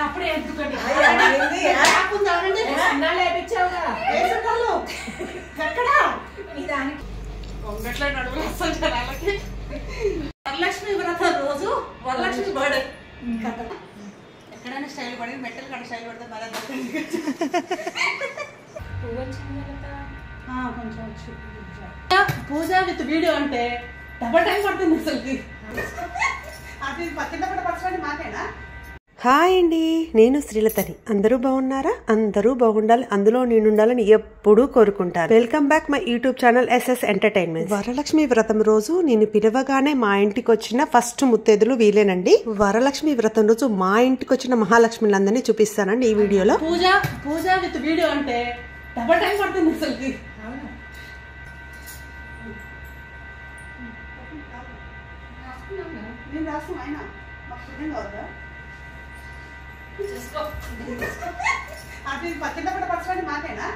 అప్పుడే ఎందుకండి ఎక్కడా ఈ దానికి కొంగట్ల నడువులు వస్తాం జనాలకి. వరలక్ష్మి వ్రతం రోజు వరలక్ష్మి బర్త్డే కథ ఎక్కడైనా స్టైల్ పడి మెట్టలు కడ స్టైల్ పడితే మరి కొంచెం వచ్చి పూజ విత్ వీడియో అంటే డబల్ టైం పడుతుంది అసలుకి. అది పక్కింద కూడా పరచడానికి మాకేనా. హాయ్ అండి, నేను శ్రీలతని. అందరూ బాగున్నారా? అందరూ బాగుండాలి, అందులో నేను ఉండాలని ఎప్పుడూ కోరుకుంటాను. Welcome back my YouTube channel SS entertainment. Varalakshmi వ్రతం రోజు నేను పిలవగానే మా ఇంటికి వచ్చిన ఫస్ట్ ముత్తైదులు వీలేనండి. వరలక్ష్మి వ్రతం రోజు మా ఇంటికి వచ్చిన మహాలక్ష్మిలందరినీ చూపిస్తానండి ఈ వీడియోలో. పూజ విత్ వీడియో అంటే డబల్ టైం పడుతుంది అసలుకి. నేను రాస్తాం ఆయన మాకు పుణ్యం కావద్దా? అది పక్కింద కూడా పరచడానికి మాకేనా.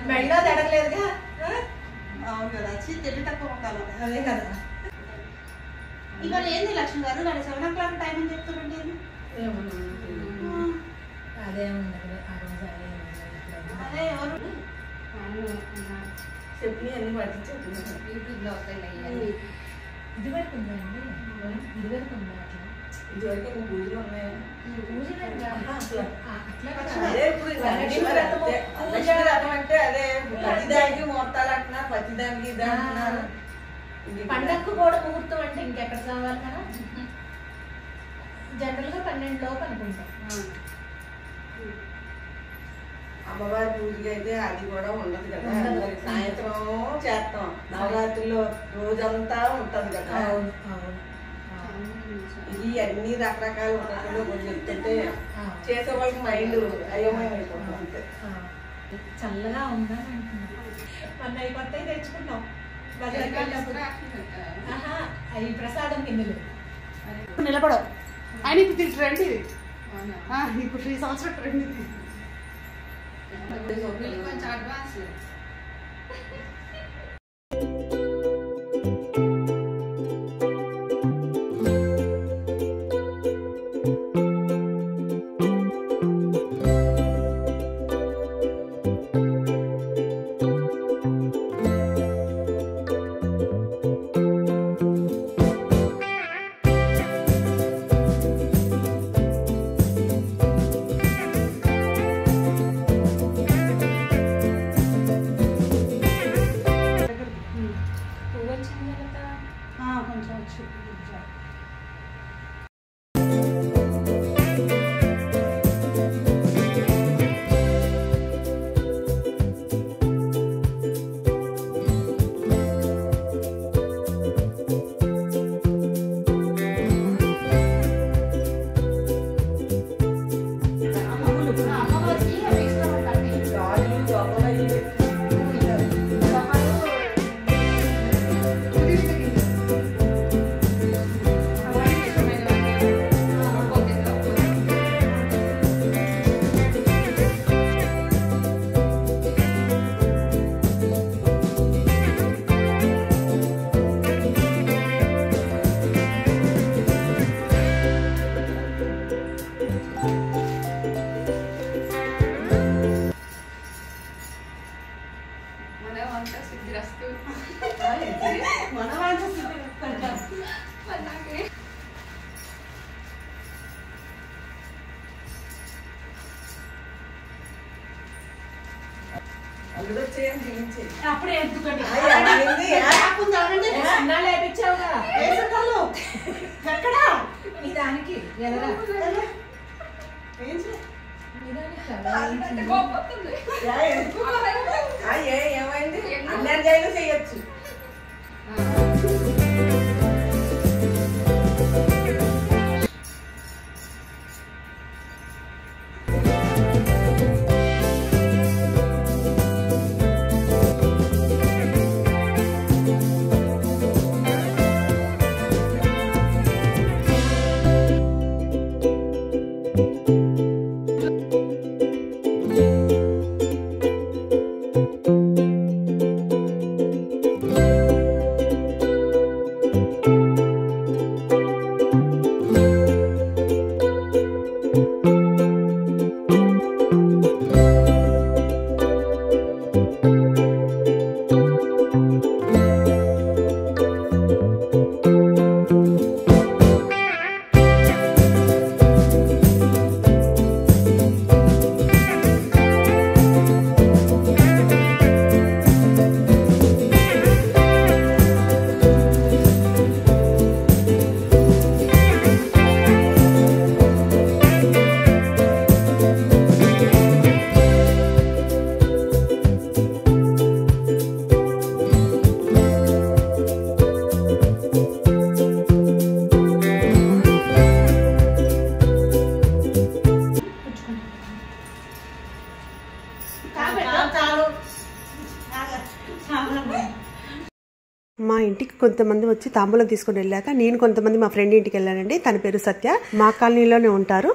మెళ్ళో తడగలేదుగా. అవును కదా, తెలివి తక్కువ కాలం అదే కదా. ఇవాళ ఏంది లక్ష్మి గారు, వాళ్ళు 7 o'clock టైం అని చెప్తుంటే అదే ఎవరు చెప్పి అన్ని పట్టించి యూట్యూబ్లో ఇదివరకు ఉందండి. ఇదివరకు పూజలు ఉన్నాయా? అంటే అదే ప్రతిదానికి ముహూర్తాలు అంటున్నారు, ప్రతిదానికి ఇది అంటున్నారు. పండగకు కూడా ముహూర్తం అంటే ఇంకెక్కడ కావాలి కదా. జనరల్ గా 12 లోపు అనుకుంటాం. అమ్మవారి పూజకి అయితే అది కూడా ఉండదు కదా, సాయంత్రం చేస్తాం. నవరాత్రిలో రోజంతా ఉంటది కదా. ఇవి అన్ని రకరకాల చెప్తుంటే చేసే వాళ్ళకి మైండ్ అయోమయం అయిపోతుంది. చల్లగా ఉందని అంటున్నాను. మొన్న అవి కొత్తవి తెచ్చుకున్నాం. అవి ప్రసాదం కిందలు నిలబడవు. ఆయన ఇది ట్రెండ్, ఇది ఇప్పుడు 3 సంవత్సరాల ట్రెండ్. ఇది కొంచెం అడ్వాన్స్. కొంచెం వచ్చి అప్పుడే ఎందుకండి ఎక్కడా ఈ దానికి ఏమైంది అన్నర్ జైలు చేయొచ్చు. మా ఇంటికి కొంతమంది వచ్చి తాంబూలం తీసుకుని వెళ్ళాక నేను కొంతమంది మా ఫ్రెండ్ ఇంటికి వెళ్ళానండి. తన పేరు సత్య. మా కాలనీలోనే ఉంటారు.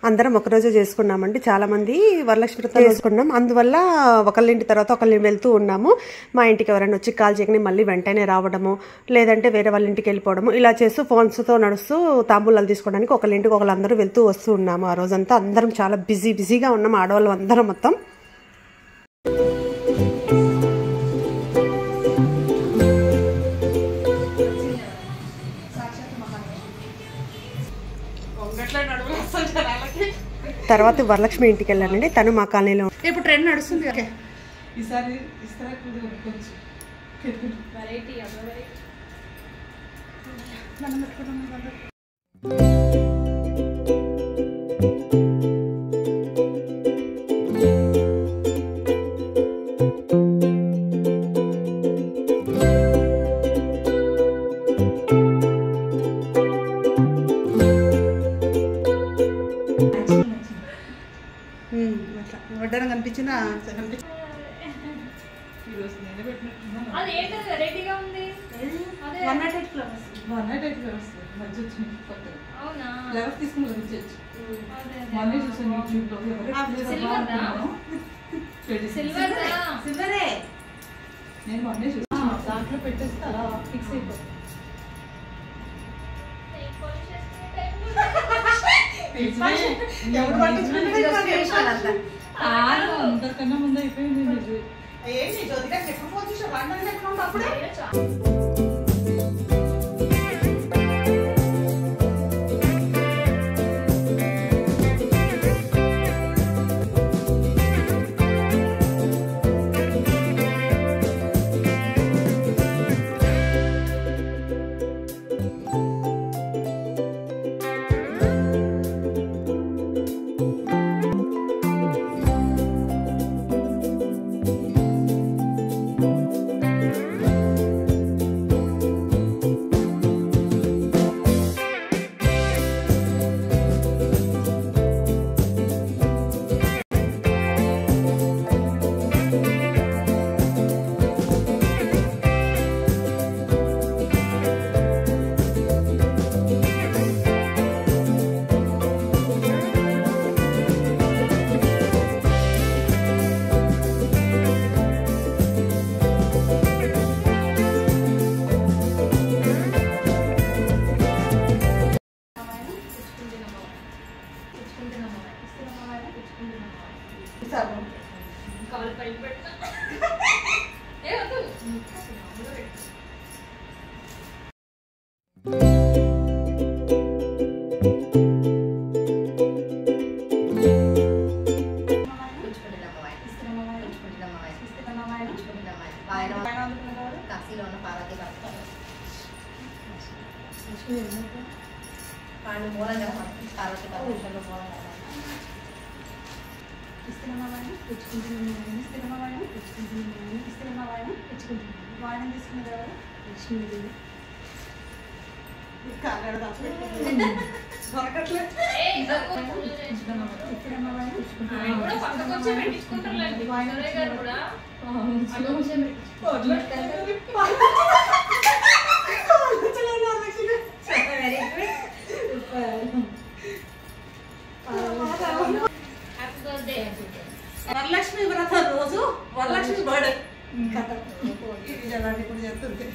అందరం ఒకరోజు చేసుకున్నామండి. చాలా మంది వరలక్ష్మి వ్రతం చేసుకున్నాం. అందువల్ల ఒకళ్ళ ఇంటి తర్వాత ఒకళ్ళని వెళ్తూ ఉన్నాము. మా ఇంటికి ఎవరైనా వచ్చి కాల్ చేయగానే మళ్ళీ వెంటనే రావడము, లేదంటే వేరే వాళ్ళ ఇంటికి వెళ్ళిపోవడము, ఇలా చేస్తూ ఫోన్స్తో నడుస్తూ తాంబూలాలు తీసుకోవడానికి ఒకళ్ళ ఇంటికి ఒకళ్ళందరూ వెళ్తూ వస్తూ ఉన్నాము. ఆ రోజంతా అందరం చాలా బిజీగా ఉన్నాం, ఆడవాళ్ళం అందరం మొత్తం. తర్వాత వరలక్ష్మి ఇంటికి వెళ్ళానండి. తను మా కాలనీలో. ఇప్పుడు ట్రెండ్ నడుస్తుంది. వడ్డానం కనిపించిన దాంట్లో పెట్టేస్తే అలా ఫిక్స్ అయిపోతుంది. అంతకన్నా ముందు అయిపోయింది. వరలక్ష్మి వ్రతం రోజు వరలక్ష్మి బర్త్డే కథ ఇప్పుడు చేస్తుంది.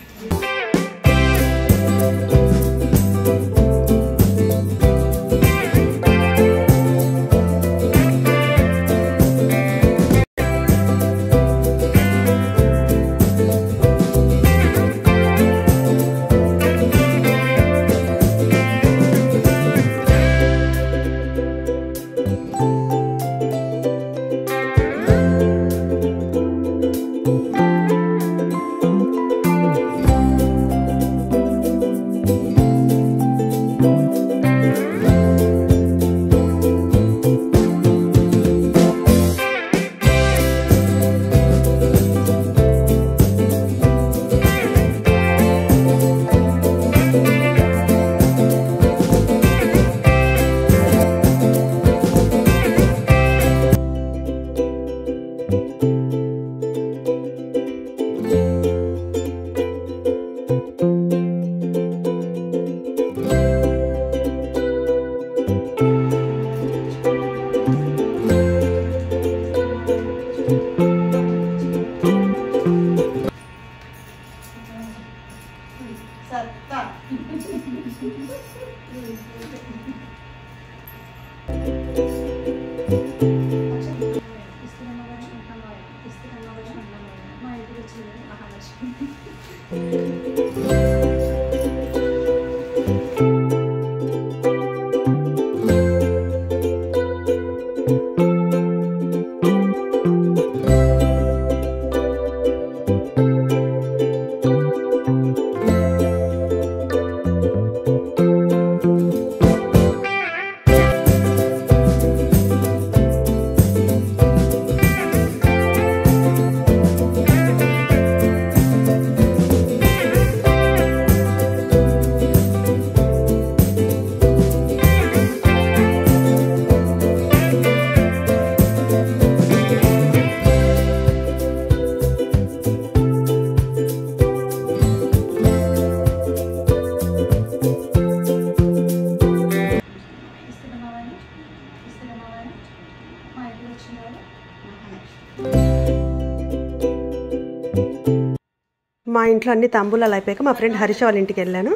మా ఇంట్లో అన్ని తాంబూలాలు అయిపోయాక మా ఫ్రెండ్ హరీష వాళ్ళ ఇంటికి వెళ్ళాను.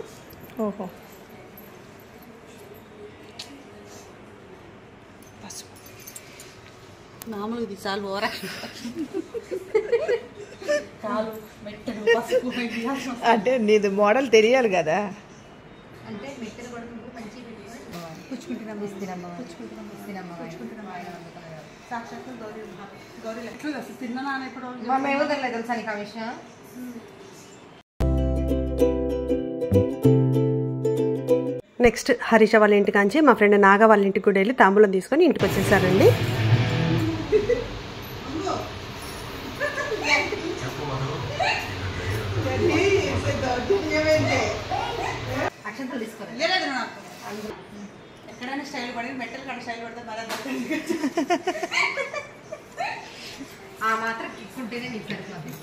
ఓహో మామూలుగా ఇది చాలు ఓరా చాలు మెట్టలు పసుపు అంటే నీది మోడల్ తెలియాలి కదా. అంటే మెట్టలు కూడా మంచి పుచ్చుకుంటున్నాం సాక్షాత్తు గౌరీ గౌరీ ఎట్లా తిన్నా ఇప్పుడు మేము తెలియదు తెలుసా నీకు ఆ విషయం. నెక్స్ట్ హరీష వాళ్ళ ఇంటికాంచి మా ఫ్రెండ్ నాగ వాళ్ళ ఇంటికి కూడా వెళ్ళి తాంబూలం తీసుకొని ఇంటికి వచ్చేసారండి. అక్షంతలు తీసుకోవాలి. ఎక్కడైనా స్టైల్ పడి మెట్టలు కాడ స్టైల్ పడితే మరి ఆ మాత్రం కిక్కుంటేనే నీకు సరిపోతుంది.